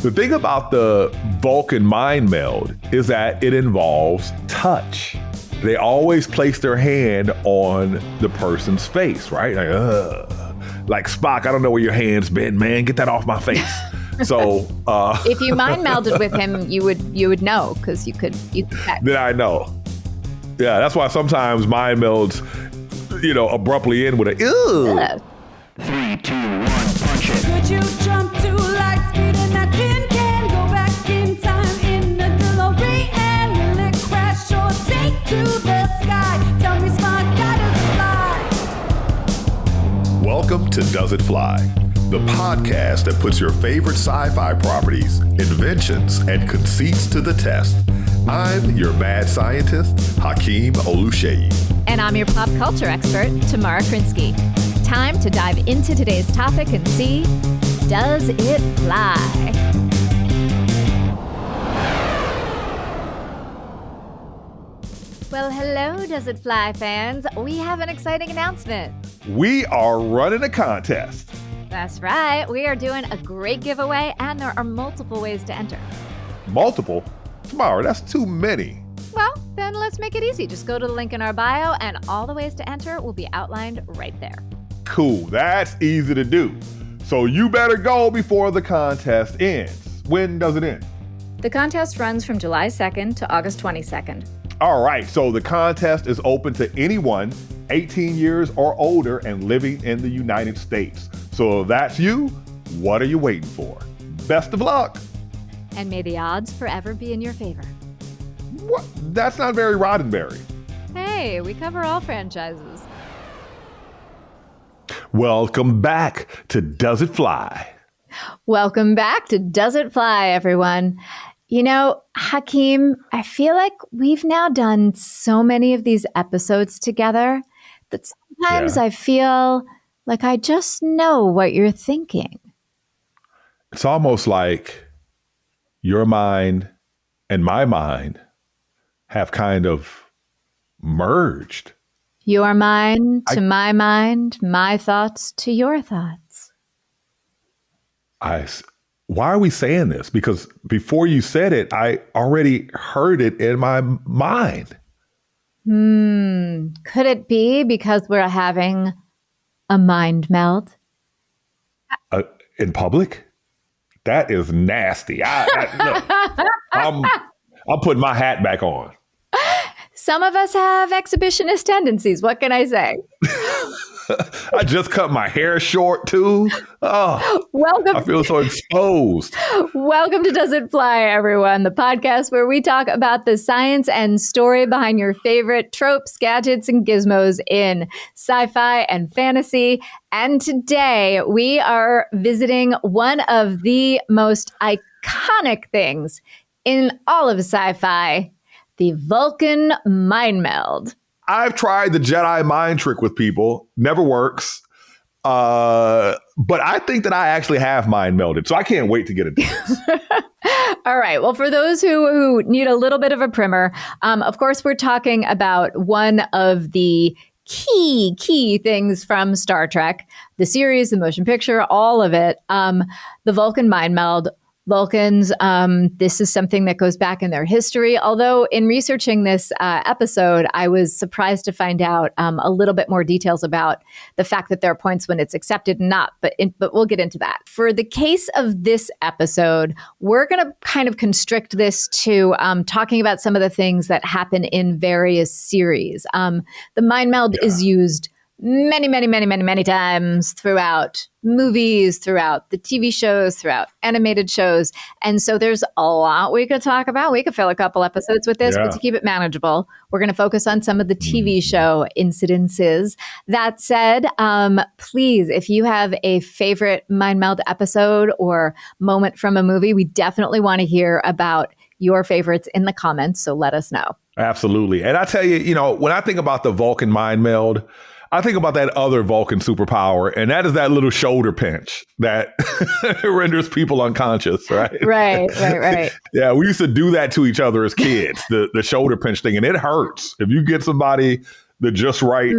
The thing about the Vulcan Mind Meld is that it involves touch. They always place their hand on the person's face, right? Like Spock, I don't know where your hand's been, man. Get that off my face. So if you mind melded with him, you would know, because you could check. Then I know. Yeah, that's why sometimes mind melds, abruptly end with a ew. 3, 2, 1, punch it. Could you jump to light speed in that tin can? Go back in time in the DeLorean. Will it crash or take to the sky? Tell me, smart guy, does it fly? Welcome to Does It Fly, the podcast that puts your favorite sci-fi properties, inventions, and conceits to the test. I'm your mad scientist, Hakeem Oluseyi. And I'm your pop culture expert, Tamara Krinsky. Time to dive into today's topic and see, does it fly? Well, hello, Does It Fly fans. We have an exciting announcement. We are running a contest. That's right. We are doing a great giveaway, and there are multiple ways to enter. Multiple? Tomorrow, that's too many. Well, then let's make it easy. Just go to the link in our bio, and all the ways to enter will be outlined right there. Cool, that's easy to do. So you better go before the contest ends. When does it end? The contest runs from July 2nd to August 22nd. All right, so the contest is open to anyone 18 years or older and living in the United States. So if that's you, what are you waiting for? Best of luck. And may the odds forever be in your favor. What? That's not very Roddenberry. Hey, we cover all franchises. Welcome back to Does It Fly? Welcome back to Does It Fly, everyone. You know, Hakeem, I feel like we've now done so many of these episodes together that sometimes I feel like I just know what you're thinking. It's almost like your mind and my mind have kind of merged. Your mind to my mind, my thoughts to your thoughts. Why are we saying this? Because before you said it, I already heard it in my mind. Could it be because we're having a mind meld? In public? That is nasty. Look, I'm putting my hat back on. Some of us have exhibitionist tendencies. What can I say? I just cut my hair short too. Oh, welcome. I feel so exposed. Welcome to Does It Fly, everyone, the podcast where we talk about the science and story behind your favorite tropes, gadgets, and gizmos in sci-fi and fantasy. And today we are visiting one of the most iconic things in all of sci-fi, the Vulcan Mind Meld. I've tried the Jedi mind trick with people. Never works. But I think that I actually have mind melded. So I can't wait to get into this. All right. Well, for those who need a little bit of a primer, of course, we're talking about one of the key things from Star Trek, the series, the motion picture, all of it. The Vulcan Mind Meld. Vulcans, this is something that goes back in their history. Although in researching this episode, I was surprised to find out a little bit more details about the fact that there are points when it's accepted and not, but we'll get into that. For the case of this episode, we're going to kind of constrict this to talking about some of the things that happen in various series. The Mind Meld is used many times throughout movies, throughout the TV shows, throughout animated shows. And so there's a lot we could talk about. We could fill a couple episodes with this, but to keep it manageable, we're going to focus on some of the TV show incidences. That said, please, if you have a favorite Mind Meld episode or moment from a movie, we definitely want to hear about your favorites in the comments. So let us know. Absolutely. And I tell you, when I think about the Vulcan Mind Meld, I think about that other Vulcan superpower, and that is that little shoulder pinch that renders people unconscious, right? Right. Yeah, we used to do that to each other as kids, the shoulder pinch thing, and it hurts. If you get somebody the just right,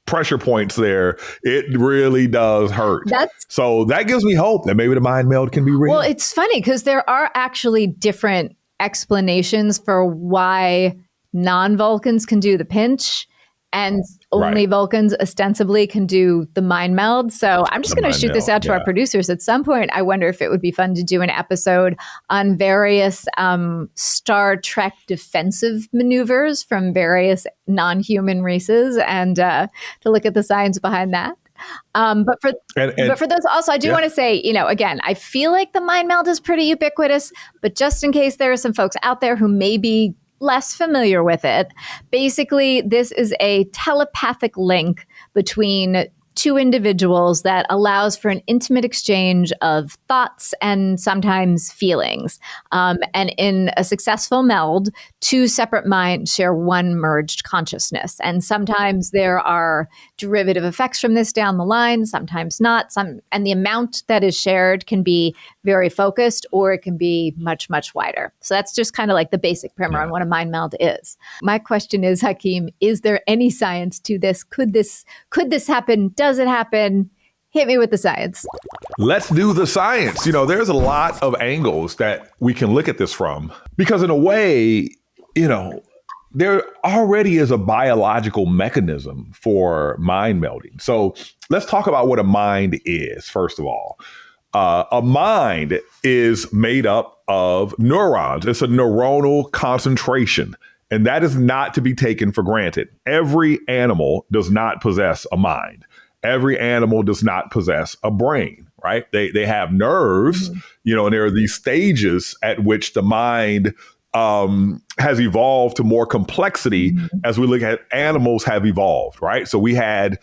pressure points there, it really does hurt. That's So that gives me hope that maybe the mind meld can be real. Well, it's funny because there are actually different explanations for why non-Vulcans can do the pinch and only Right. Vulcans ostensibly can do the mind meld. So I'm just The going to mind shoot this meld, out to our yeah. producers at some point. I wonder if it would be fun to do an episode on various Star Trek defensive maneuvers from various non-human races and to look at the science behind that. But for those also, I do want to say, again, I feel like the mind meld is pretty ubiquitous, but just in case there are some folks out there who may be less familiar with it, basically, this is a telepathic link between two individuals that allows for an intimate exchange of thoughts and sometimes feelings. And in a successful meld, two separate minds share one merged consciousness. And sometimes there are derivative effects from this down the line, sometimes not. And the amount that is shared can be very focused or it can be much, much wider. So that's just kind of like the basic primer on what a mind meld is. My question is, Hakeem, is there any science to this? Could this happen? Does it happen? Hit me with the science. Let's do the science. There's a lot of angles that we can look at this from because in a way, there already is a biological mechanism for mind melding. So let's talk about what a mind is, first of all. A mind is made up of neurons. It's a neuronal concentration. And that is not to be taken for granted. Every animal does not possess a mind. Every animal does not possess a brain, right? They have nerves, and there are these stages at which the mind has evolved to more complexity as we look at animals have evolved, right? So we had,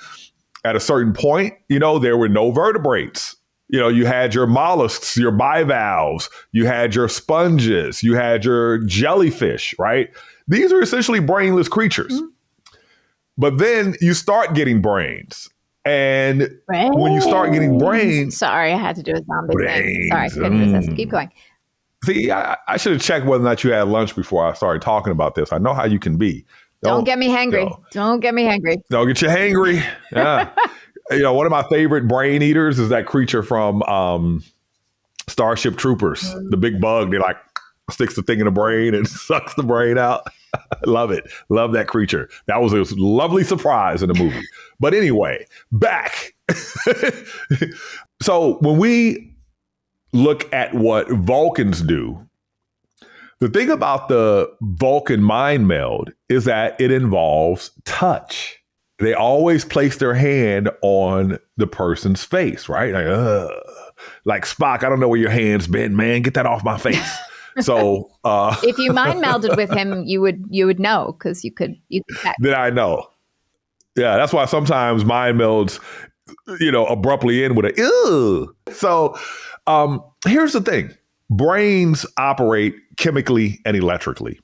at a certain point, there were no vertebrates. You had your mollusks, your bivalves, you had your sponges, you had your jellyfish, right? These are essentially brainless creatures. But then you start getting brains. And when you start getting brains... Sorry, I had to do a zombie thing. Sorry, couldn't resist. Keep going. See, I should have checked whether or not you had lunch before I started talking about this. I know how you can be. Don't get me hangry. Don't get me hangry. Don't get you hangry. Yeah. One of my favorite brain eaters is that creature from Starship Troopers. The big bug, they sticks the thing in the brain and sucks the brain out. Love it. Love that creature. That was a lovely surprise in the movie. But anyway, back. So when we look at what Vulcans do, the thing about the Vulcan Mind Meld is that it involves touch. They always place their hand on the person's face, right? Like Spock, I don't know where your hand's been, man. Get that off my face. So if you mind melded with him, you would know because you could check. Then I know. Yeah, that's why sometimes mind melds, abruptly end with a ew. So here's the thing. Brains operate chemically and electrically.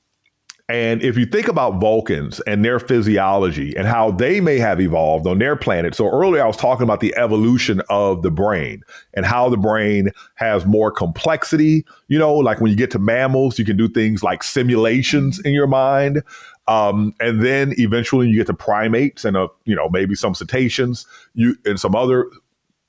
And if you think about Vulcans and their physiology and how they may have evolved on their planet. So earlier I was talking about the evolution of the brain and how the brain has more complexity. Like when you get to mammals, you can do things like simulations in your mind. And then eventually you get to primates and, maybe some cetaceans and some other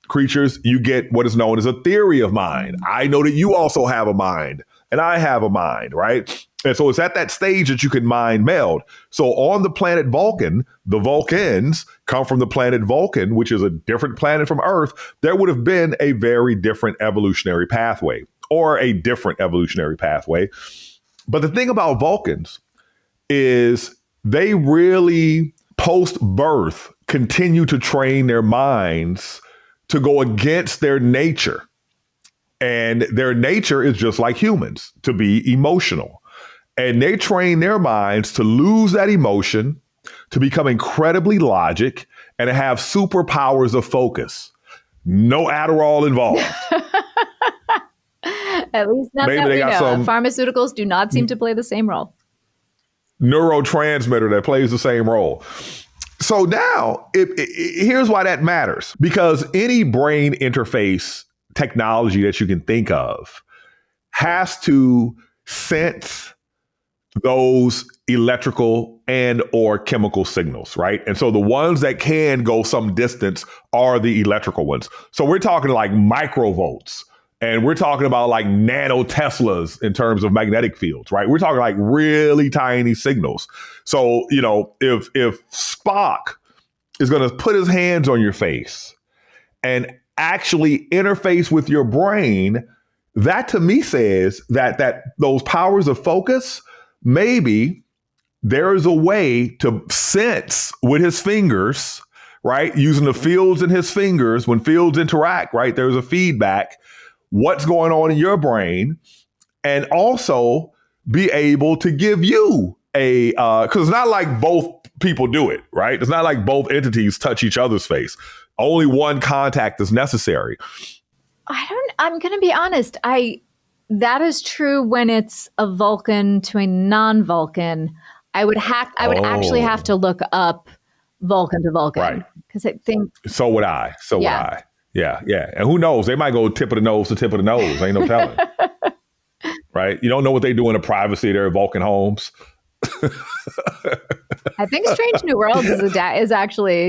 creatures, you get what is known as a theory of mind. I know that you also have a mind and I have a mind, right? And so it's at that stage that you can mind meld. So on the planet Vulcan, the Vulcans come from the planet Vulcan, which is a different planet from Earth. There would have been a very different evolutionary pathway or a different evolutionary pathway. But the thing about Vulcans is they really post-birth continue to train their minds to go against their nature. And their nature is just like humans, to be emotional. And they train their minds to lose that emotion, to become incredibly logic, and to have superpowers of focus. No Adderall involved. At least not Maybe that they we got know. some Pharmaceuticals do not seem to play the same role. Neurotransmitter that plays the same role. So now, here's why that matters. Because any brain interface technology that you can think of has to sense those electrical and or chemical signals, right? And so the ones that can go some distance are the electrical ones. So we're talking like microvolts, and we're talking about like nano Teslas in terms of magnetic fields, right? We're talking like really tiny signals. So, if Spock is going to put his hands on your face and actually interface with your brain, that to me says that those powers of focus, maybe there is a way to sense with his fingers, right? Using the fields in his fingers, when fields interact, right? There's a feedback, what's going on in your brain, and also be able to give you because it's not like both people do it, right? It's not like both entities touch each other's face. Only one contact is necessary. I'm going to be honest. That is true when it's a Vulcan to a non-Vulcan. I would actually have to look up Vulcan to Vulcan. Right. Because I think. So would I. Yeah. And who knows? They might go tip of the nose to tip of the nose. Ain't no telling. Right? You don't know what they do in the privacy of their Vulcan homes. I think Strange New Worlds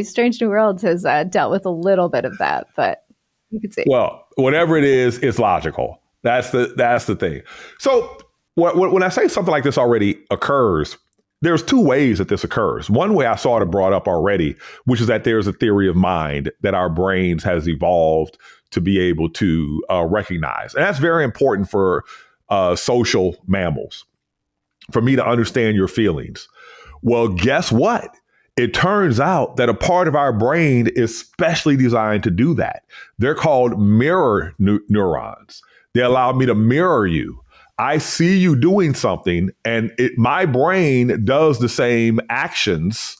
Strange New Worlds has dealt with a little bit of that, but you could see. Well, whatever it is, it's logical. That's the thing. So when I say something like this already occurs, there's two ways that this occurs. One way I saw it brought up already, which is that there's a theory of mind that our brains has evolved to be able to recognize. And that's very important for social mammals, for me to understand your feelings. Well, guess what? It turns out that a part of our brain is specially designed to do that. They're called mirror neurons. They allow me to mirror you. I see you doing something, and my brain does the same actions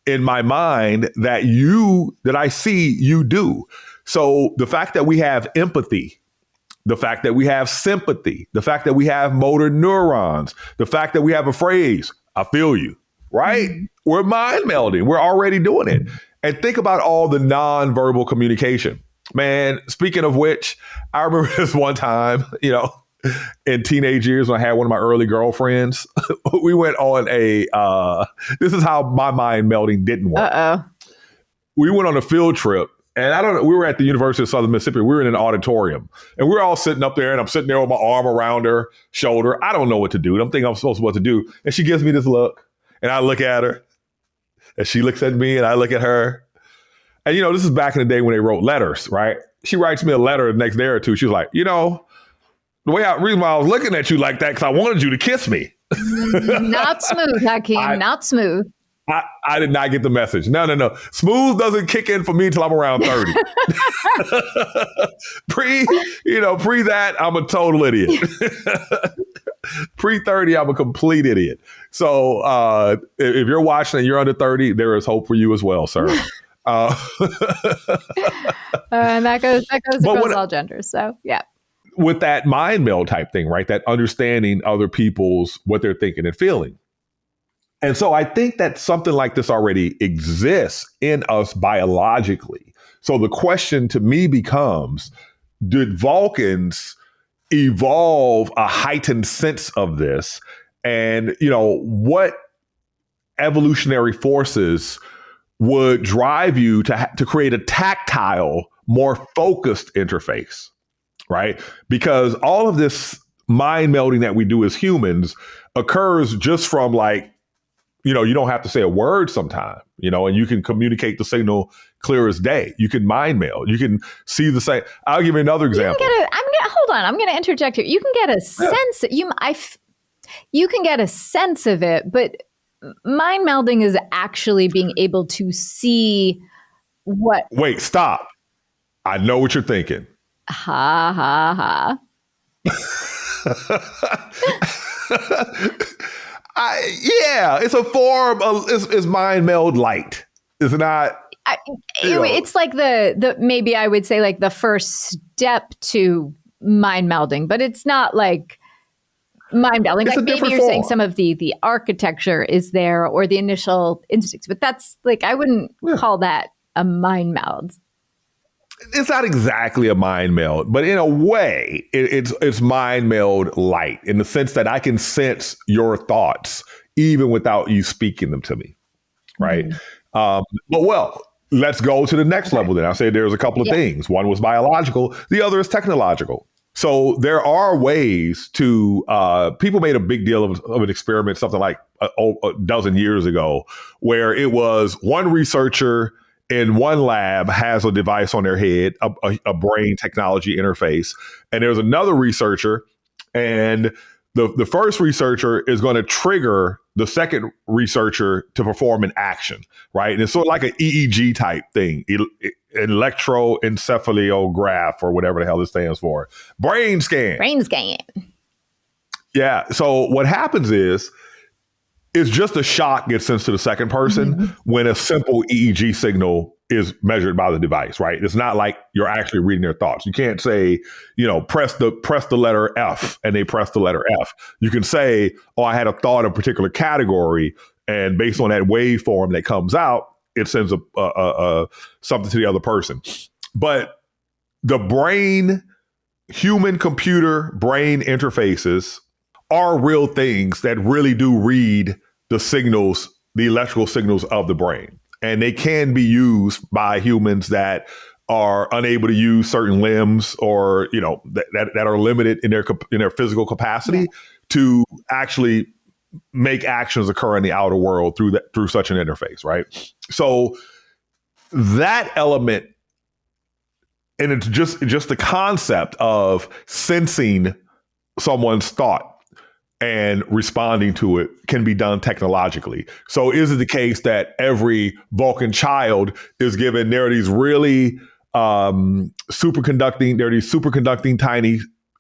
in my mind that I see you do. So the fact that we have empathy, the fact that we have sympathy, the fact that we have motor neurons, the fact that we have a phrase, I feel you, right? Mm-hmm. We're mind melding. We're already doing it. And think about all the nonverbal communication. Man, speaking of which, I remember this one time, in teenage years when I had one of my early girlfriends, we went on this is how my mind melding didn't work. Uh-oh. We went on a field trip. And I don't know, we were at the University of Southern Mississippi. We were in an auditorium, and we were all sitting up there, and I'm sitting there with my arm around her shoulder. I don't know what to do. I'm thinking I'm supposed to what to do. And she gives me this look, and I look at her, and she looks at me, and I look at her. And, this is back in the day when they wrote letters, right? She writes me a letter the next day or two. She was like, the reason why I was looking at you like that, because I wanted you to kiss me. Not smooth, Hakeem, not smooh. I did not get the message. No. Smooth doesn't kick in for me until I'm around 30. Pre that, I'm a total idiot. Pre 30, I'm a complete idiot. So if you're watching and you're under 30, there is hope for you as well, sir. And that goes across all genders. So yeah. With that mind meld type thing, right? That understanding other people's what they're thinking and feeling. And so I think that something like this already exists in us biologically. So the question to me becomes, did Vulcans evolve a heightened sense of this? And, what evolutionary forces would drive you to create a tactile, more focused interface, right? Because all of this mind melding that we do as humans occurs just from you don't have to say a word sometime, and you can communicate the signal clear as day. You can mind meld. You can see the same. I'll give you another example. Hold on. I'm going to interject here. You can get a sense. You can get a sense of it, but mind melding is actually being able to see what. Wait, stop. I know what you're thinking. Ha ha ha. It's a form of it's mind meld light. It's not. It's like the maybe I would say like the first step to mind melding, but it's not like mind melding. Like maybe you're saying some of the architecture is there or the initial instincts, but that's I wouldn't call that a mind meld. It's not exactly a mind meld, but in a way, it's mind meld light in the sense that I can sense your thoughts even without you speaking them to me, right? But let's go to the next level then. I said there's a couple of things. One was biological, the other is technological. So there are ways to, people made a big deal of an experiment, something like a dozen years ago, where it was one researcher in one lab has a device on their head, a brain technology interface. And there's another researcher, and the first researcher is going to trigger the second researcher to perform an action, right? And it's sort of like an EEG type thing, electroencephalograph, or whatever the hell it stands for. Brain scan. Brain scan. Yeah. So what happens is, it's just a shock gets sent to the second person when a simple EEG signal is measured by the device, right? It's not like you're actually reading their thoughts. You can't say, press the letter F and they press the letter F. You can say, oh, I had a thought of a particular category, and based on that waveform that comes out, it sends a something to the other person. But the human computer brain interfaces are real things that really do read the signals, the electrical signals of the brain. And they can be used by humans that are unable to use certain limbs, or, that are limited in their physical capacity to actually make actions occur in the outer world through such an interface, right? So that element, and it's just the concept of sensing someone's thought and responding to it can be done technologically. So is it the case that every Vulcan child is given, there are these really superconducting tiny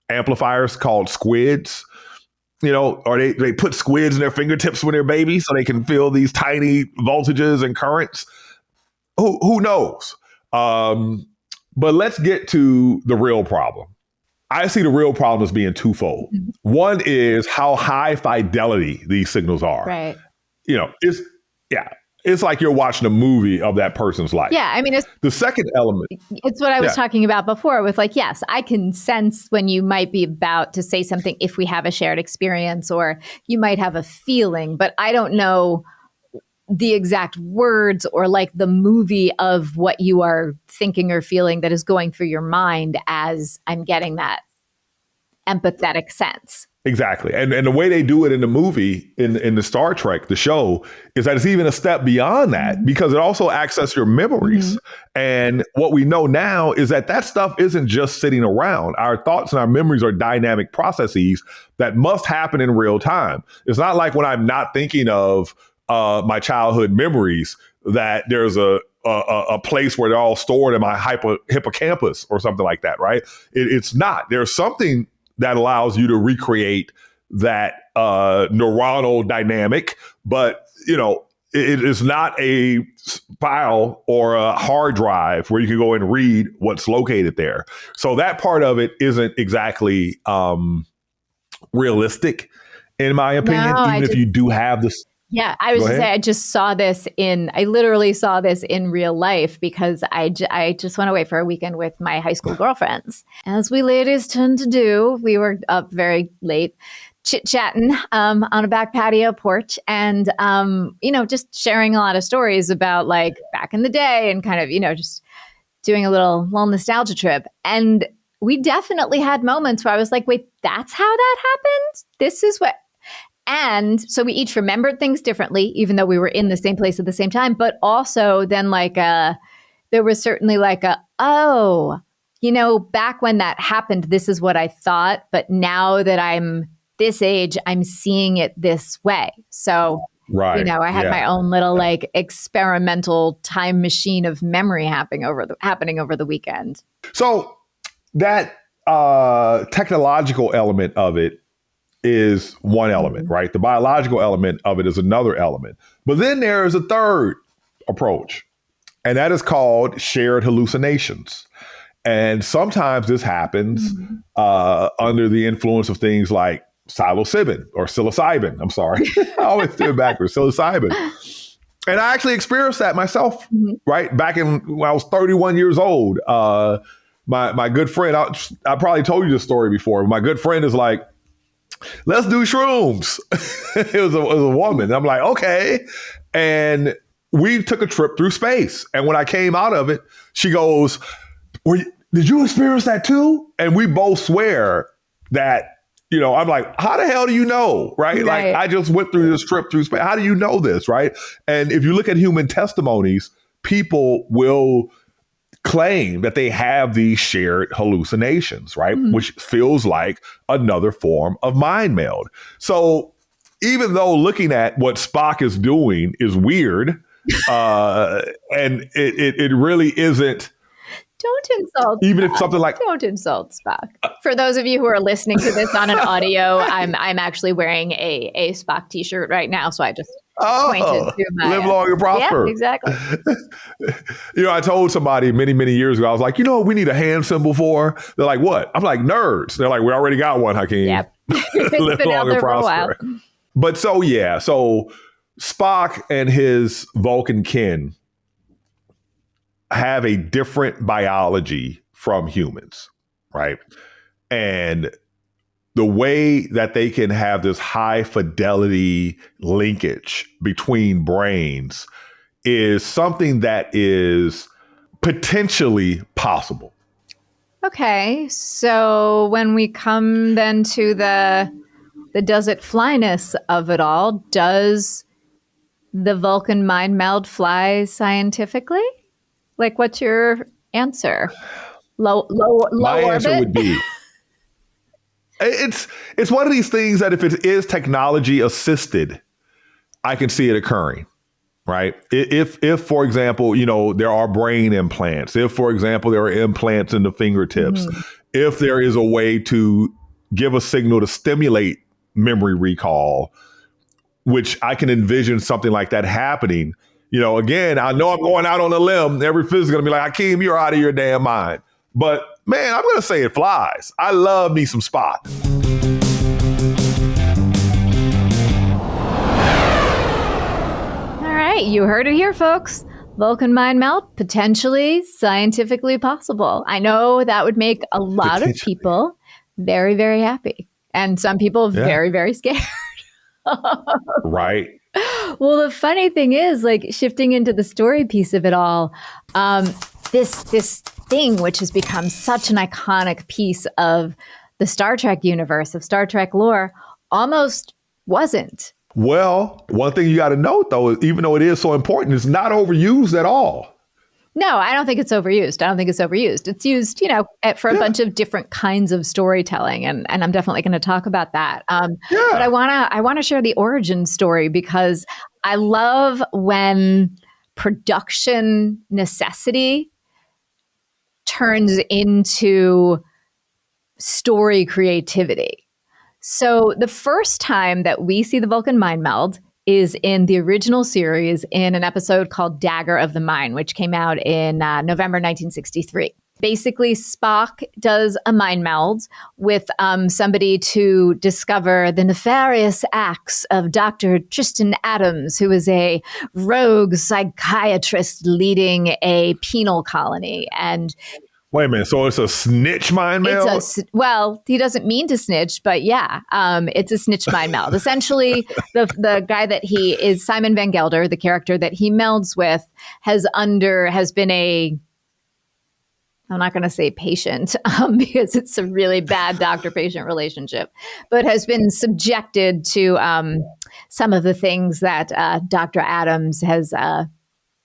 amplifiers called squids, or they put squids in their fingertips when they're babies so they can feel these tiny voltages and currents? Who knows? But let's get to the real problem. I see the real problem as being twofold. One is how high fidelity these signals are. Right. It's like you're watching a movie of that person's life. Yeah. I mean, it's the second element. It's what I was talking about before with yes, I can sense when you might be about to say something if we have a shared experience, or you might have a feeling, but I don't know the exact words or the movie of what you are thinking or feeling that is going through your mind as I'm getting that empathetic sense. Exactly. And the way they do it in the movie, in the Star Trek, the show, is that it's even a step beyond that, because it also accesses your memories. And what we know now is that stuff isn't just sitting around. Our thoughts and our memories are dynamic processes that must happen in real time. It's not like when I'm not thinking of my childhood memories that there's a place where they're all stored in my hippocampus or something like that, right? It's not. There's something that allows you to recreate that neuronal dynamic, but it is not a file or a hard drive where you can go and read what's located there. So that part of it isn't exactly realistic, in my opinion, even if you do have this. Yeah, I was going to say, I literally saw this in real life, because I just went away for a weekend with my high school girlfriends. As we ladies tend to do, we were up very late chit-chatting on a back patio porch, and, just sharing a lot of stories about back in the day, and kind of, just doing a little nostalgia trip. And we definitely had moments where I was like, wait, that's how that happened? This is what... And so we each remembered things differently, even though we were in the same place at the same time. But also then there was certainly back when that happened, this is what I thought. But now that I'm this age, I'm seeing it this way. So, right. I had my own little experimental time machine of memory happening over the weekend. So that technological element of it is one element, right? The biological element of it is another element. But then there is a third approach, and that is called shared hallucinations. And sometimes this happens under the influence of things like psilocybin. I'm sorry. I always do it backwards. Psilocybin. And I actually experienced that myself, right? Back when I was 31 years old. My good friend, I probably told you this story before. My good friend is like, let's do shrooms. It was a woman. I'm like, okay. And we took a trip through space. And when I came out of it, she goes, did you experience that too? And we both swear that, I'm like, how the hell do you know? Right? Like, I just went through this trip through space. How do you know this? Right? And if you look at human testimonies, people will claim that they have these shared hallucinations, right? Which feels like another form of mind meld. So even though looking at what Spock is doing is weird, and it really isn't. Don't insult. Even Spock. if something like Don't insult Spock. For those of you who are listening to this on an audio, I'm actually wearing a Spock t-shirt right now, so I just pointed to my live long and prosper. Yeah, exactly. I told somebody many, many years ago, I was like, what we need a hand symbol for? They're like, what? I'm like, nerds. They're like, we already got one, Hakeem. Yep. Live been long out there and for a prosper. while. But so Spock and his Vulcan kin have a different biology from humans, right? And the way that they can have this high fidelity linkage between brains is something that is potentially possible. Okay, so when we come then to the does it flyness of it all, does the Vulcan mind meld fly scientifically? Like, what's your answer? Low My orbit? answer would be, it's one of these things that if it is technology assisted, I can see it occurring, right? If for example, there are brain implants, if, for example, there are implants in the fingertips, if there is a way to give a signal to stimulate memory recall, which I can envision something like that happening. Again, I know I'm going out on a limb. Every physicist is going to be like, Hakeem, you're out of your damn mind. But man, I'm going to say it flies. I love me some Spock. All right, you heard it here, folks. Vulcan mind meld, potentially scientifically possible. I know that would make a lot of people very, very happy. And some people very, very scared. Right. Well, the funny thing is, like, shifting into the story piece of it all, this thing which has become such an iconic piece of the Star Trek universe, of Star Trek lore, almost wasn't. Well, one thing you got to note, though, is even though it is so important, it's not overused at all. No, I don't think it's overused. It's used, for a bunch of different kinds of storytelling, and I'm definitely going to talk about that. But I wanna share the origin story because I love when production necessity turns into story creativity. So the first time that we see the Vulcan Mind Meld is in the original series in an episode called Dagger of the Mind, which came out in November 1963. Basically, Spock does a mind meld with somebody to discover the nefarious acts of Dr. Tristan Adams, who is a rogue psychiatrist leading a penal colony. And wait a minute, so it's a snitch mind meld? Well, he doesn't mean to snitch, but yeah, it's a snitch mind meld. Essentially, the guy that he is, Simon Van Gelder, the character that he melds with, has been a, I'm not going to say patient because it's a really bad doctor-patient relationship, but has been subjected to some of the things that Dr. Adams has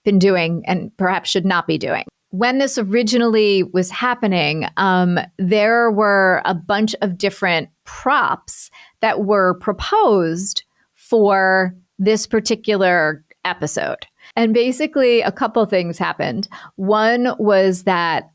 been doing and perhaps should not be doing. When this originally was happening, there were a bunch of different props that were proposed for this particular episode. And basically, a couple things happened. One was that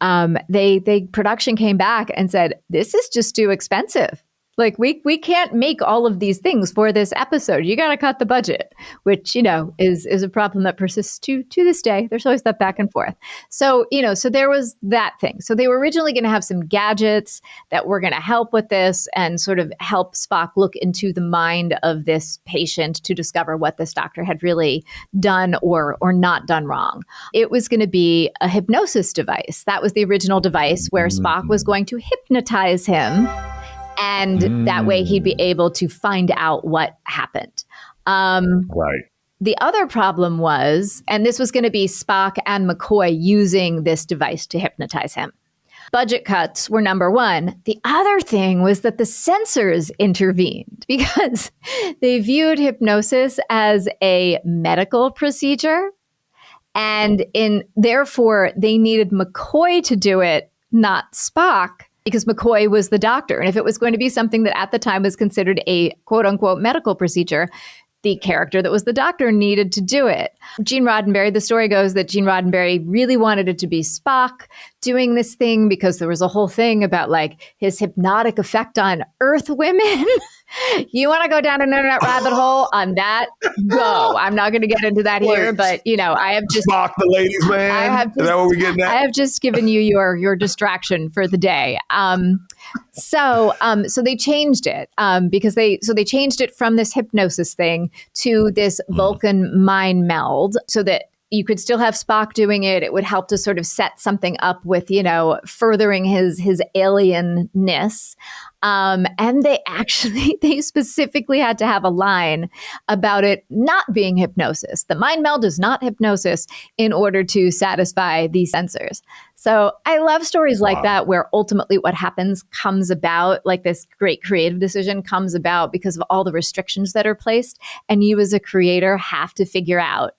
they production came back and said, "This is just too expensive. Like we can't make all of these things for this episode. You got to cut the budget, which, is a problem that persists to this day. There's always that back and forth. So, so there was that thing. So they were originally going to have some gadgets that were going to help with this and sort of help Spock look into the mind of this patient to discover what this doctor had really done or not done wrong. It was going to be a hypnosis device. That was the original device where Spock was going to hypnotize him. And that way he'd be able to find out what happened. Right. The other problem was, and this was going to be Spock and McCoy using this device to hypnotize him. Budget cuts were number one. The other thing was that the censors intervened because they viewed hypnosis as a medical procedure. And therefore, they needed McCoy to do it, not Spock, because McCoy was the doctor. And if it was going to be something that at the time was considered a quote unquote medical procedure, the character that was the doctor needed to do it. Gene Roddenberry, the story goes that Gene Roddenberry really wanted it to be Spock doing this thing because there was a whole thing about like his hypnotic effect on Earth women. You want to go down an internet rabbit hole on that? Go. I'm not going to get into that here, but I have just Spock the ladies, man. Is that what we're getting at? I have just given you your distraction for the day. So they changed it because they changed it from this hypnosis thing to this Vulcan Mind Meld so that you could still have Spock doing it. It would help to sort of set something up with, furthering his alienness. And they specifically had to have a line about it not being hypnosis. The mind meld is not hypnosis in order to satisfy these censors. So I love stories like that where ultimately what happens comes about, like this great creative decision comes about because of all the restrictions that are placed. And you as a creator have to figure out,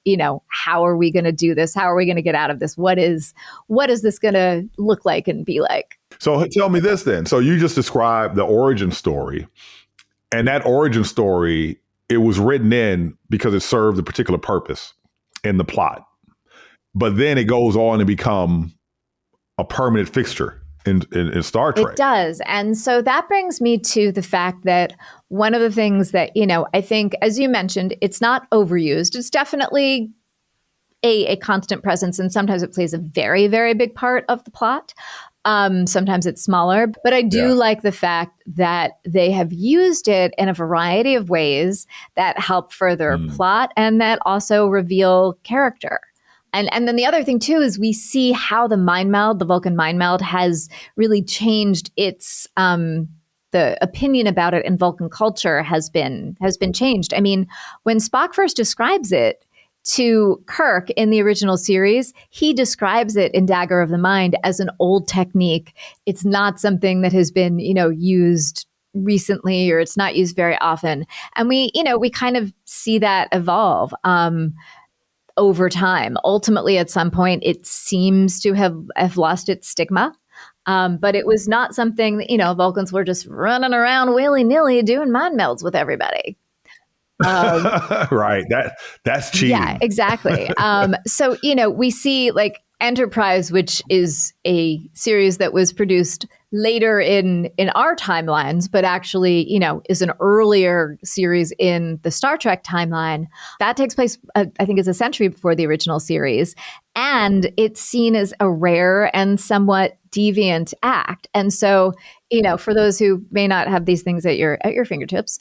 how are we going to do this? How are we going to get out of this? What is this going to look like and be like? So tell me this then. So you just described the origin story, and that origin story, it was written in because it served a particular purpose in the plot. But then it goes on to become a permanent fixture in Star Trek. It does. And so that brings me to the fact that one of the things that, I think, as you mentioned, it's not overused. It's definitely a constant presence, and sometimes it plays a very, very big part of the plot. Sometimes it's smaller, but I do like the fact that they have used it in a variety of ways that help further plot and that also reveal character. And then the other thing too is we see how the mind meld, the Vulcan mind meld, has really changed its the opinion about it in Vulcan culture has been changed. I mean, when Spock first describes it to Kirk in the original series, he describes it in Dagger of the Mind as an old technique. It's not something that has been, used recently, or it's not used very often. And we kind of see that evolve over time. Ultimately, at some point, it seems to have lost its stigma. But it was not something that, Vulcans were just running around willy-nilly doing mind melds with everybody. Right. That's cheating. Yeah, exactly. So, we see like Enterprise, which is a series that was produced later in our timelines, but actually, is an earlier series in the Star Trek timeline. That takes place, I think, is a century before the original series. And it's seen as a rare and somewhat deviant act. And so, for those who may not have these things at your fingertips,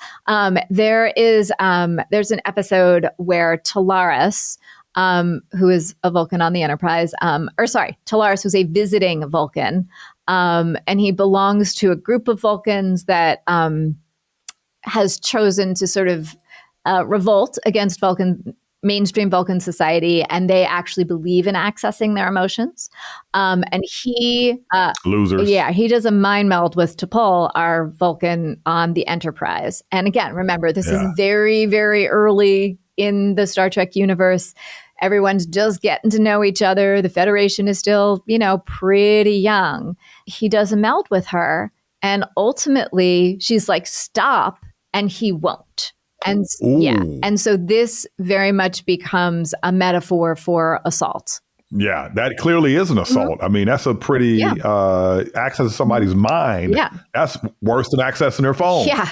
there's an episode where Talaris, who is a Vulcan on the Enterprise, Talaris was a visiting Vulcan, and he belongs to a group of Vulcans that has chosen to sort of revolt against mainstream Vulcan society, and they actually believe in accessing their emotions. And he losers. Yeah, he does a mind meld with T'Pol, our Vulcan on the Enterprise. And again, remember, this is very, very early in the Star Trek universe. Everyone's just getting to know each other. The Federation is still, pretty young. He does a meld with her, and ultimately she's like, stop, and he won't. And and so this very much becomes a metaphor for assault. Yeah, that clearly is an assault. I mean, that's a pretty access to somebody's mind. Yeah. That's worse than accessing their phone. Yeah.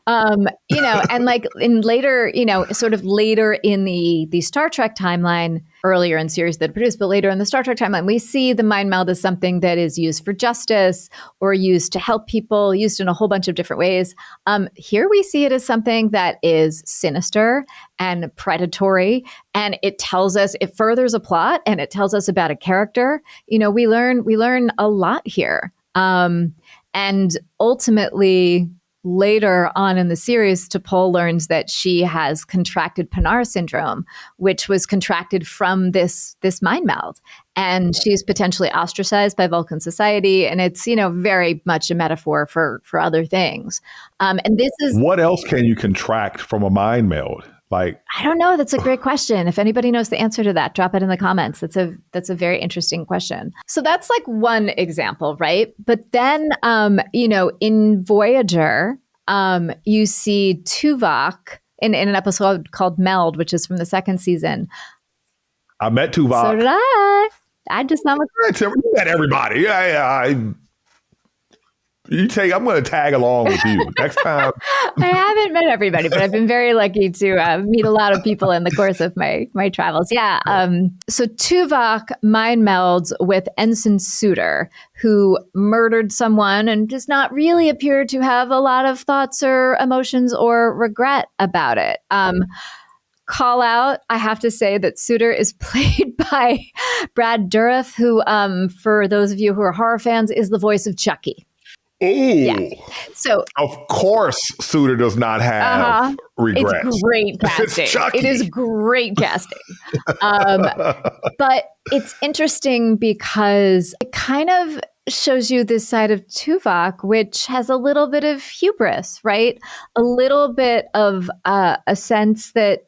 And like in later, sort of later in the Star Trek timeline, earlier in series that produced, but later in the Star Trek timeline, we see the mind meld as something that is used for justice or used to help people, used in a whole bunch of different ways. Here we see it as something that is sinister and predatory, and it furthers a plot, and it tells us about a character. We learn a lot here. And ultimately, later on in the series, T'Pol learns that she has contracted Pinar syndrome, which was contracted from this mind meld. And she's potentially ostracized by Vulcan society. And it's, very much a metaphor for other things. And this is... What else can you contract from a mind meld? Like, I don't know. That's a great question. If anybody knows the answer to that, drop it in the comments. That's a very interesting question. So that's like one example, right? But then, in Voyager, you see Tuvok in an episode called Meld, which is from the second season. I met Tuvok. So did I. I just not You met everybody. I'm going to tag along with you next time. I haven't met everybody, but I've been very lucky to meet a lot of people in the course of my travels. Yeah. So Tuvok mind melds with Ensign Suter, who murdered someone and does not really appear to have a lot of thoughts or emotions or regret about it. Call out, I have to say that Suter is played by Brad Dourif, who, for those of you who are horror fans, is the voice of Chucky. Ooh. Yeah. So of course, Suter does not have regrets. It's great casting. It is great casting. But it's interesting because it kind of shows you this side of Tuvok, which has a little bit of hubris, right? A little bit of a sense that,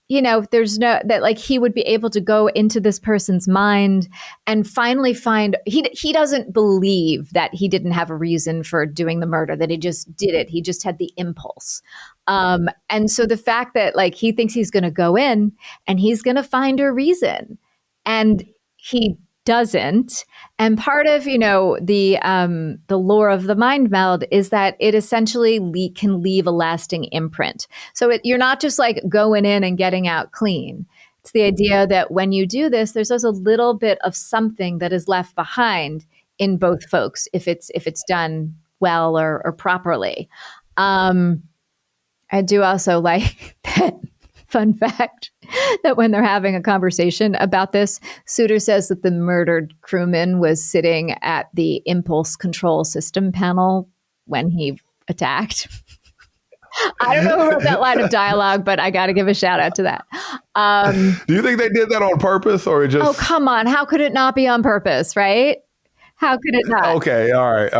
there's that like he would be able to go into this person's mind and finally find he doesn't believe that he didn't have a reason for doing the murder, that he just did it. He just had the impulse. And so the fact that like he thinks he's going to go in and he's going to find a reason, and he doesn't. And part of, the lore of the mind meld is that it essentially can leave a lasting imprint. So you're not just like going in and getting out clean. It's the idea that when you do this, there's also a little bit of something that is left behind in both folks if it's done well or properly. I do also like that. Fun fact that when they're having a conversation about this, Suter says that the murdered crewman was sitting at the impulse control system panel when he attacked. I don't know who wrote that line of dialogue, but I got to give a shout out to that. Do you think they did that on purpose or just... Oh, come on. How could it not be on purpose, right? How could it not? Okay. All right.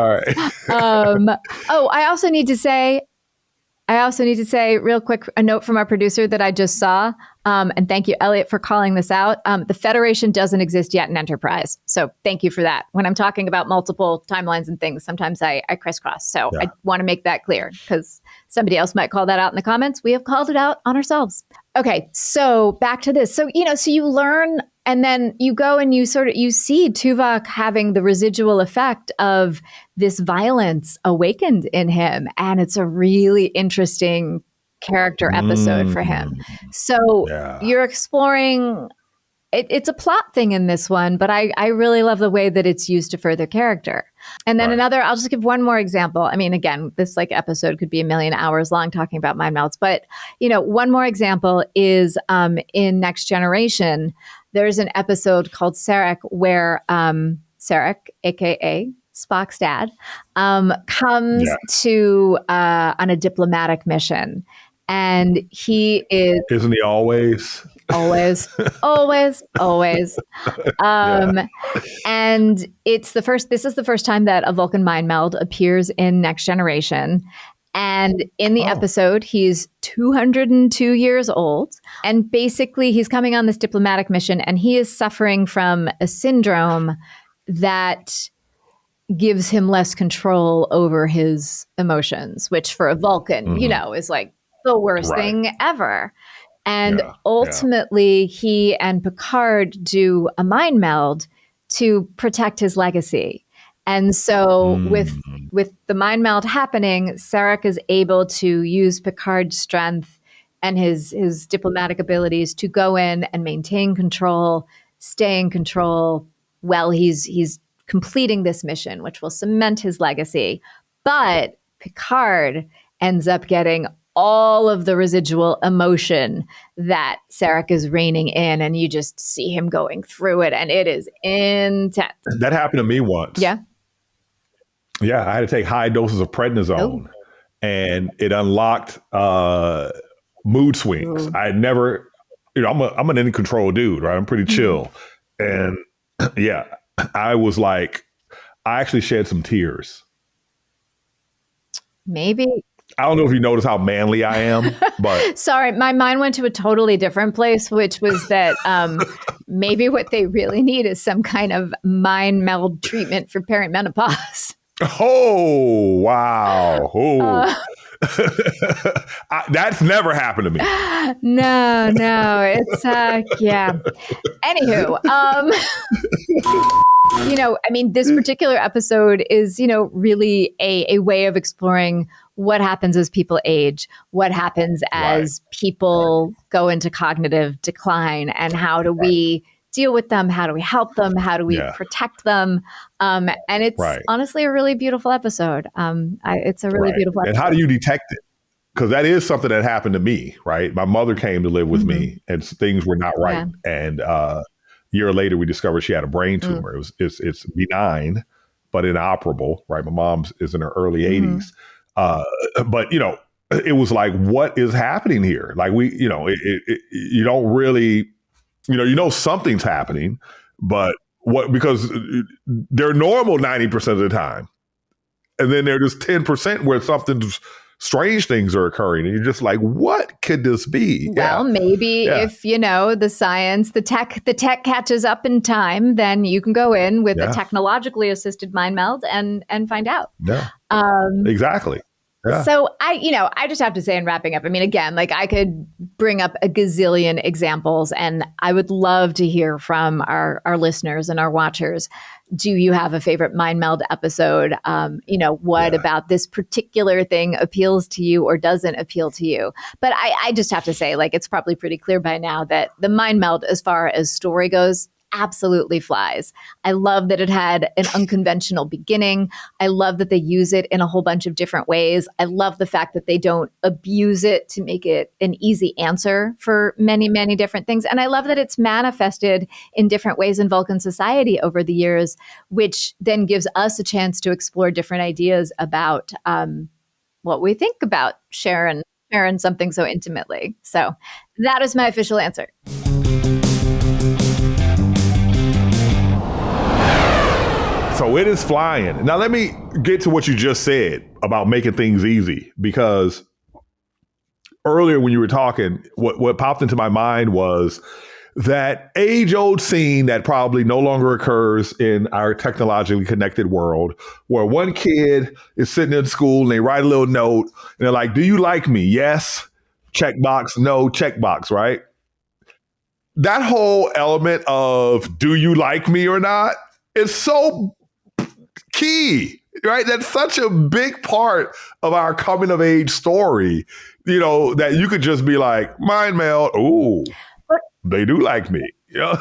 I also need to say real quick, a note from our producer that I just saw. And thank you, Elliot, for calling this out. The Federation doesn't exist yet in Enterprise. So thank you for that. When I'm talking about multiple timelines and things, sometimes I crisscross. So I want to make that clear because somebody else might call that out in the comments. We have called it out on ourselves. Okay, so back to this. So, so you learn, and then you go and you see Tuvok having the residual effect of this violence awakened in him. And it's a really interesting character episode for him. So you're exploring, it's a plot thing in this one, but I really love the way that it's used to further character. And then I'll just give one more example. I mean, again, this episode could be a million hours long talking about mind melds, but one more example is in Next Generation, there's an episode called Sarek where Sarek, aka Spock's dad, comes to on a diplomatic mission. And he is... Isn't he always? Always. And this is the first time that a Vulcan mind meld appears in Next Generation. And in the episode, he's 202 years old. And basically, he's coming on this diplomatic mission, and he is suffering from a syndrome that gives him less control over his emotions, which for a Vulcan, is like the worst thing ever. And Yeah. ultimately, he and Picard do a mind meld to protect his legacy. And so with the mind meld happening, Sarek is able to use Picard's strength and his diplomatic abilities to go in and maintain control, stay in control while he's completing this mission, which will cement his legacy. But Picard ends up getting all of the residual emotion that Sarek is reining in, and you just see him going through it, and it is intense. That happened to me once. Yeah. Yeah, I had to take high doses of prednisone, and it unlocked mood swings. I had never, I'm an in control dude, right? I'm pretty chill, and yeah, I was like, I actually shed some tears. Maybe. I don't know if you notice how manly I am, but Sorry, my mind went to a totally different place, which was that maybe what they really need is some kind of mind meld treatment for perimenopause. oh wow, that's never happened to me. No, it's yeah. Anywho, this particular episode is, really a way of exploring what happens as people age, what happens as people go into cognitive decline, and how do we deal with them? How do we help them? How do we protect them? And it's honestly a really beautiful episode. It's a really beautiful episode. And how do you detect it? Because that is something that happened to me, right? My mother came to live with me, and things were not right. And a year later, we discovered she had a brain tumor. It's benign, but inoperable, right? My mom's is in her early 80s. But, it was like, what is happening here? Like you don't really, something's happening, but because they're normal 90% of the time. And then there's 10% where strange things are occurring. And you're just like, what could this be? Well, maybe if, the science, the tech catches up in time, then you can go in with a technologically assisted mind meld and find out. Yeah, exactly. Yeah. So I just have to say in wrapping up, again, like I could bring up a gazillion examples, and I would love to hear from our listeners and our watchers. Do you have a favorite mind meld episode? What about this particular thing appeals to you or doesn't appeal to you? But I just have to say, like, it's probably pretty clear by now that the mind meld, as far as story goes, absolutely flies. I love that it had an unconventional beginning. I love that they use it in a whole bunch of different ways. I love the fact that they don't abuse it to make it an easy answer for many, many different things. And I love that it's manifested in different ways in Vulcan society over the years, which then gives us a chance to explore different ideas about what we think about sharing something so intimately. So that is my official answer. So it is flying. Now, let me get to what you just said about making things easy, because earlier when you were talking, what popped into my mind was that age-old scene that probably no longer occurs in our technologically connected world, where one kid is sitting in school and they write a little note and they're like, do you like me? Yes. Checkbox. No. Checkbox, right? That whole element of do you like me or not is so key, right? That's such a big part of our coming of age story, that you could just be like, mind meld, ooh, they do like me.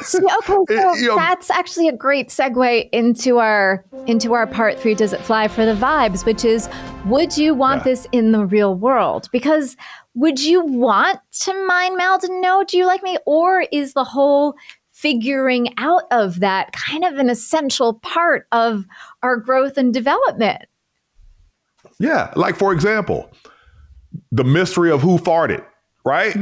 So that's actually a great segue into our part 3, Does It Fly for the Vibes, which is, would you want this in the real world? Because would you want to mind meld and know, do you like me? Or is the whole figuring out of that kind of an essential part of our growth and development? Yeah. Like, for example, the mystery of who farted, right?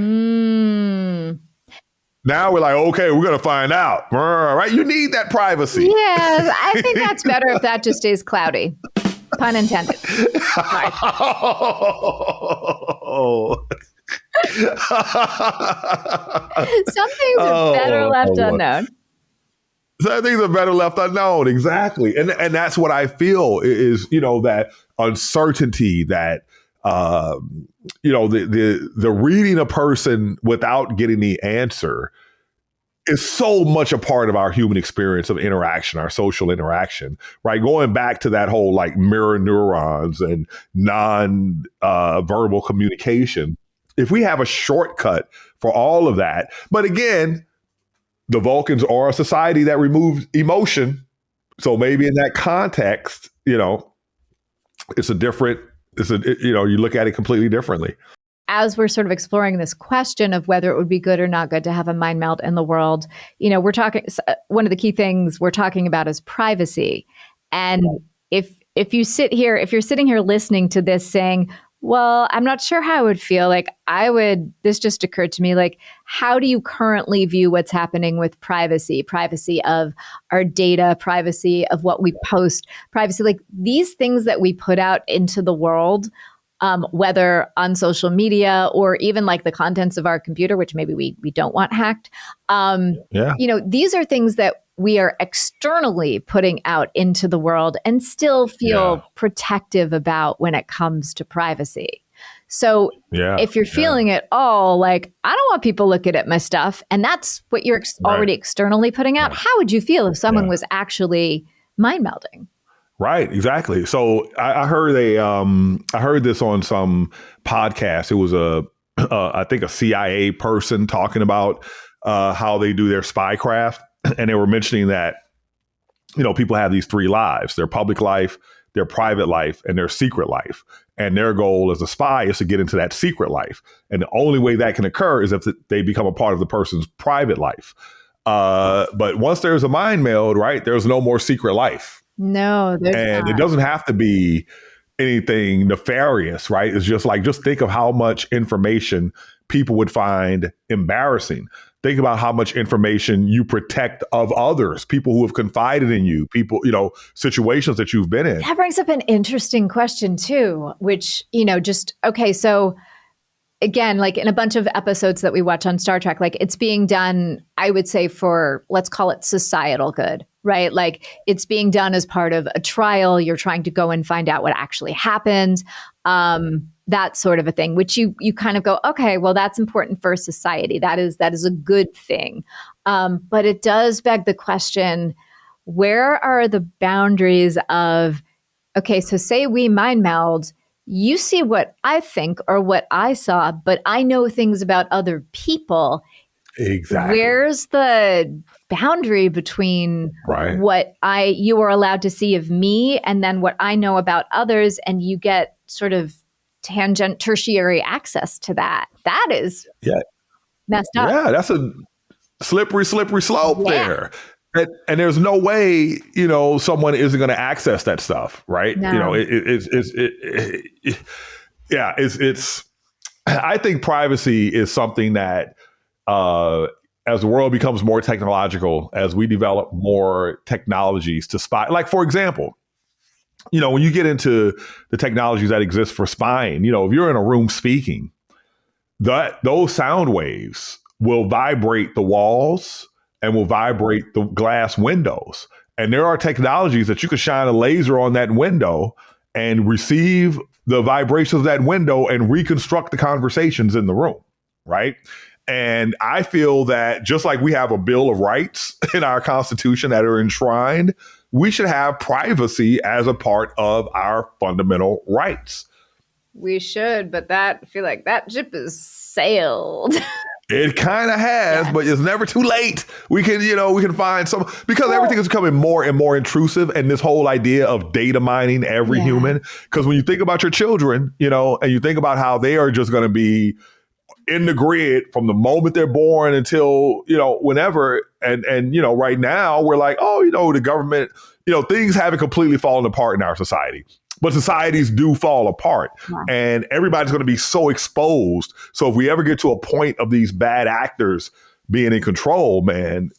Now we're like, okay, we're going to find out, right? You need that privacy. Yeah, I think that's better if that just stays cloudy. Pun intended. Some things are better left unknown. Some things are better left unknown. Exactly. And that's what I feel is, that uncertainty, that uh, the reading a person without getting the answer is so much a part of our human experience of interaction, our social interaction, right? Going back to that whole like mirror neurons and non-verbal communication. If we have a shortcut for all of that, but again, the Vulcans are a society that removed emotion. So maybe in that context, you look at it completely differently. As we're sort of exploring this question of whether it would be good or not good to have a mind meld in the world, we're talking, one of the key things we're talking about is privacy. And if you're sitting here listening to this saying, well, I'm not sure how I would feel, this just occurred to me, like, how do you currently view what's happening with privacy of our data, privacy of what we post, privacy, like these things that we put out into the world, whether on social media or even like the contents of our computer, which maybe we don't want hacked. These are things that we are externally putting out into the world and still feel protective about when it comes to privacy. So if you're feeling it all, like, I don't want people looking at my stuff, and that's what you're already externally putting out, how would you feel if someone was actually mind melding? Right, exactly. So I heard I heard this on some podcast. It was I think a CIA person talking about how they do their spycraft, and they were mentioning that people have these three lives: their public life, their private life, and their secret life. And their goal as a spy is to get into that secret life, and the only way that can occur is if they become a part of the person's private life. But once there's a mind meld, right, there's no more secret life. No, there's and not. It doesn't have to be anything nefarious, right? It's just think of how much information people would find embarrassing. Think about how much information you protect of others, people who have confided in you, people, situations that you've been in. That brings up an interesting question too, which, so again, like in a bunch of episodes that we watch on Star Trek, like it's being done, I would say, for, let's call it societal good, right? Like it's being done as part of a trial. You're trying to go and find out what actually happened, that sort of a thing, which you kind of go, okay, well, that's important for society. That is a good thing. But it does beg the question, where are the boundaries of, okay, so say we mind meld, you see what I think or what I saw, but I know things about other people. Exactly. Where's the boundary between what you are allowed to see of me and then what I know about others, and you get sort of tertiary access to that? That is messed up. Yeah, that's a slippery slope there. And there's no way, someone isn't going to access that stuff, right? No. I think privacy is something that, as the world becomes more technological, as we develop more technologies to spy, like, for example, when you get into the technologies that exist for spying, if you're in a room speaking, those sound waves will vibrate the walls and will vibrate the glass windows. And there are technologies that you can shine a laser on that window and receive the vibrations of that window and reconstruct the conversations in the room, right? And I feel that just like we have a Bill of Rights in our Constitution that are enshrined, we should have privacy as a part of our fundamental rights. We should, but I feel like that ship has sailed. It kind of has, but it's never too late. We can find some, because everything is becoming more and more intrusive, and this whole idea of data mining every human. Because when you think about your children, and you think about how they are just going to be in the grid from the moment they're born until, whenever. And right now we're like, the government, things haven't completely fallen apart in our society. But societies do fall apart, and everybody's going to be so exposed. So if we ever get to a point of these bad actors being in control, man,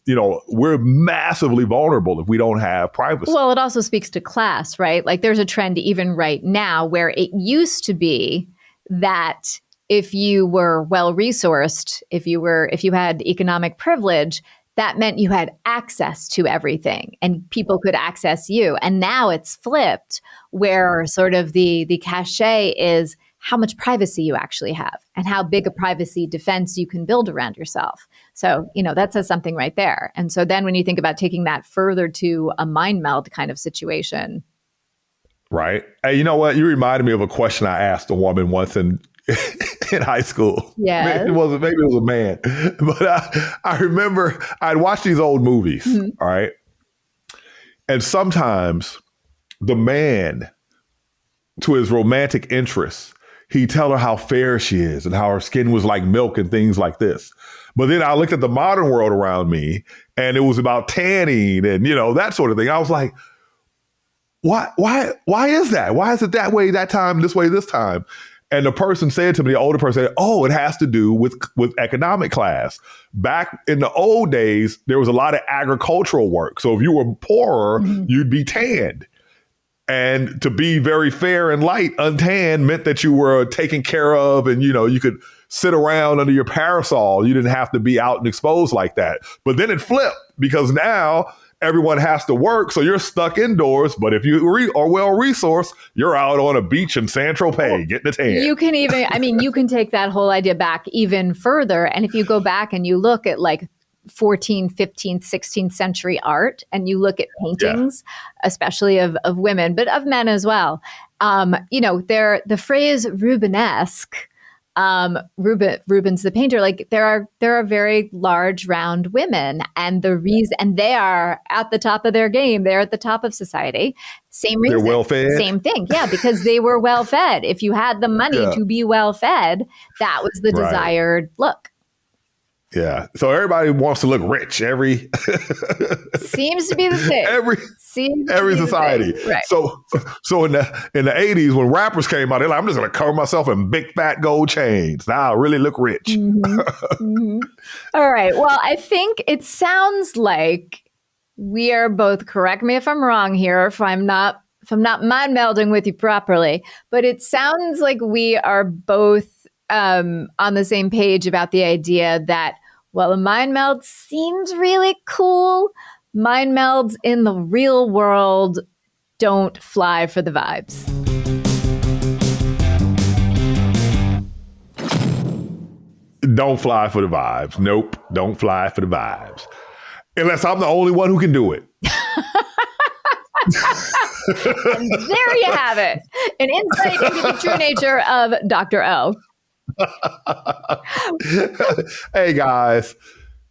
we're massively vulnerable if we don't have privacy. Well, it also speaks to class, right? Like there's a trend even right now where it used to be that if you were well-resourced, if you had economic privilege, that meant you had access to everything and people could access you. And now it's flipped, where sort of the cachet is how much privacy you actually have and how big a privacy defense you can build around yourself. So, that says something right there. And so then when you think about taking that further to a mind meld kind of situation. Right. Hey, you know what? You reminded me of a question I asked a woman once in high school. Yeah. Maybe it was a man. But I remember I'd watch these old movies. All right. And sometimes the man, to his romantic interests, he'd tell her how fair she is and how her skin was like milk and things like this. But then I looked at the modern world around me and it was about tanning and, that sort of thing. I was like, why is that? Why is it that way that time, this way this time? And the person said to me, the older person said, it has to do with economic class. Back in the old days, there was a lot of agricultural work. So if you were poorer, you'd be tanned. And to be very fair and light, untanned meant that you were taken care of and, you could sit around under your parasol. You didn't have to be out and exposed like that. But then it flipped because now everyone has to work. So you're stuck indoors. But if you are well-resourced, you're out on a beach in San Tropez getting a tan. You can you can take that whole idea back even further. And if you go back and you look at like 14th, 15th, 16th century art and you look at paintings, especially of women, but of men as well, the phrase Rubenesque, Rubens the painter, like there are very large round women and they are at the top of their game. They're at the top of society. Same reason. They're well fed. Same thing. Yeah, because they were well fed. If you had the money to be well fed, that was the desired look. Yeah. So everybody wants to look rich. Seems to be the thing. Every society. Right. So in the 80s when rappers came out, they're like, I'm just gonna cover myself in big fat gold chains. Now I really look rich. All right. Well, I think it sounds like we are both, correct me if I'm wrong here, if I'm not mind melding with you properly, but it sounds like we are both on the same page about the idea that, well, a mind meld seems really cool. Mind melds in the real world don't fly for the vibes. Don't fly for the vibes. Nope. Don't fly for the vibes. Unless I'm the only one who can do it. And there you have it. An insight into the true nature of Dr. O. Hey guys,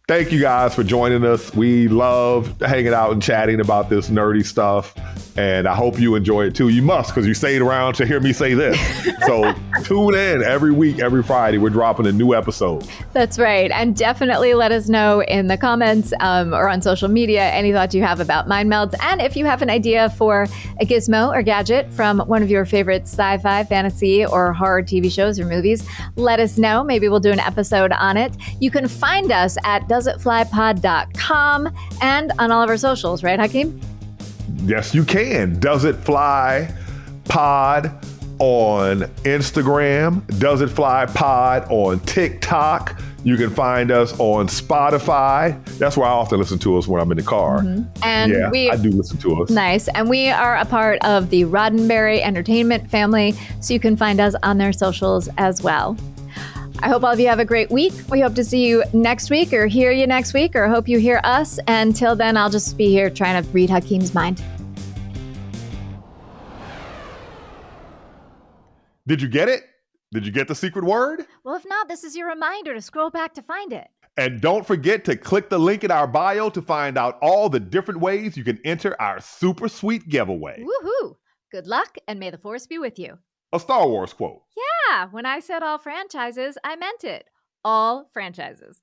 thank you guys for joining us. We love hanging out and chatting about this nerdy stuff, and I hope you enjoy it too. You must, because you stayed around to hear me say this. So tune in every week, every Friday. We're dropping a new episode. That's right. And definitely let us know in the comments or on social media any thoughts you have about mind melds. And if you have an idea for a gizmo or gadget from one of your favorite sci-fi, fantasy, or horror TV shows or movies, let us know. Maybe we'll do an episode on it. You can find us at doesitflypod.com and on all of our socials, right, Hakeem? Yes, you can. Does It Fly Pod on Instagram. Does It Fly Pod on TikTok. You can find us on Spotify. That's where I often listen to us when I'm in the car. And I do listen to us. Nice. And we are a part of the Roddenberry Entertainment family, so you can find us on their socials as well. I hope all of you have a great week. We hope to see you next week or hear you next week or hope you hear us. Until then, I'll just be here trying to read Hakeem's mind. Did you get it? Did you get the secret word? Well, if not, this is your reminder to scroll back to find it. And don't forget to click the link in our bio to find out all the different ways you can enter our super sweet giveaway. Woohoo! Good luck, and may the force be with you. A Star Wars quote. Yeah, when I said all franchises, I meant it. All franchises.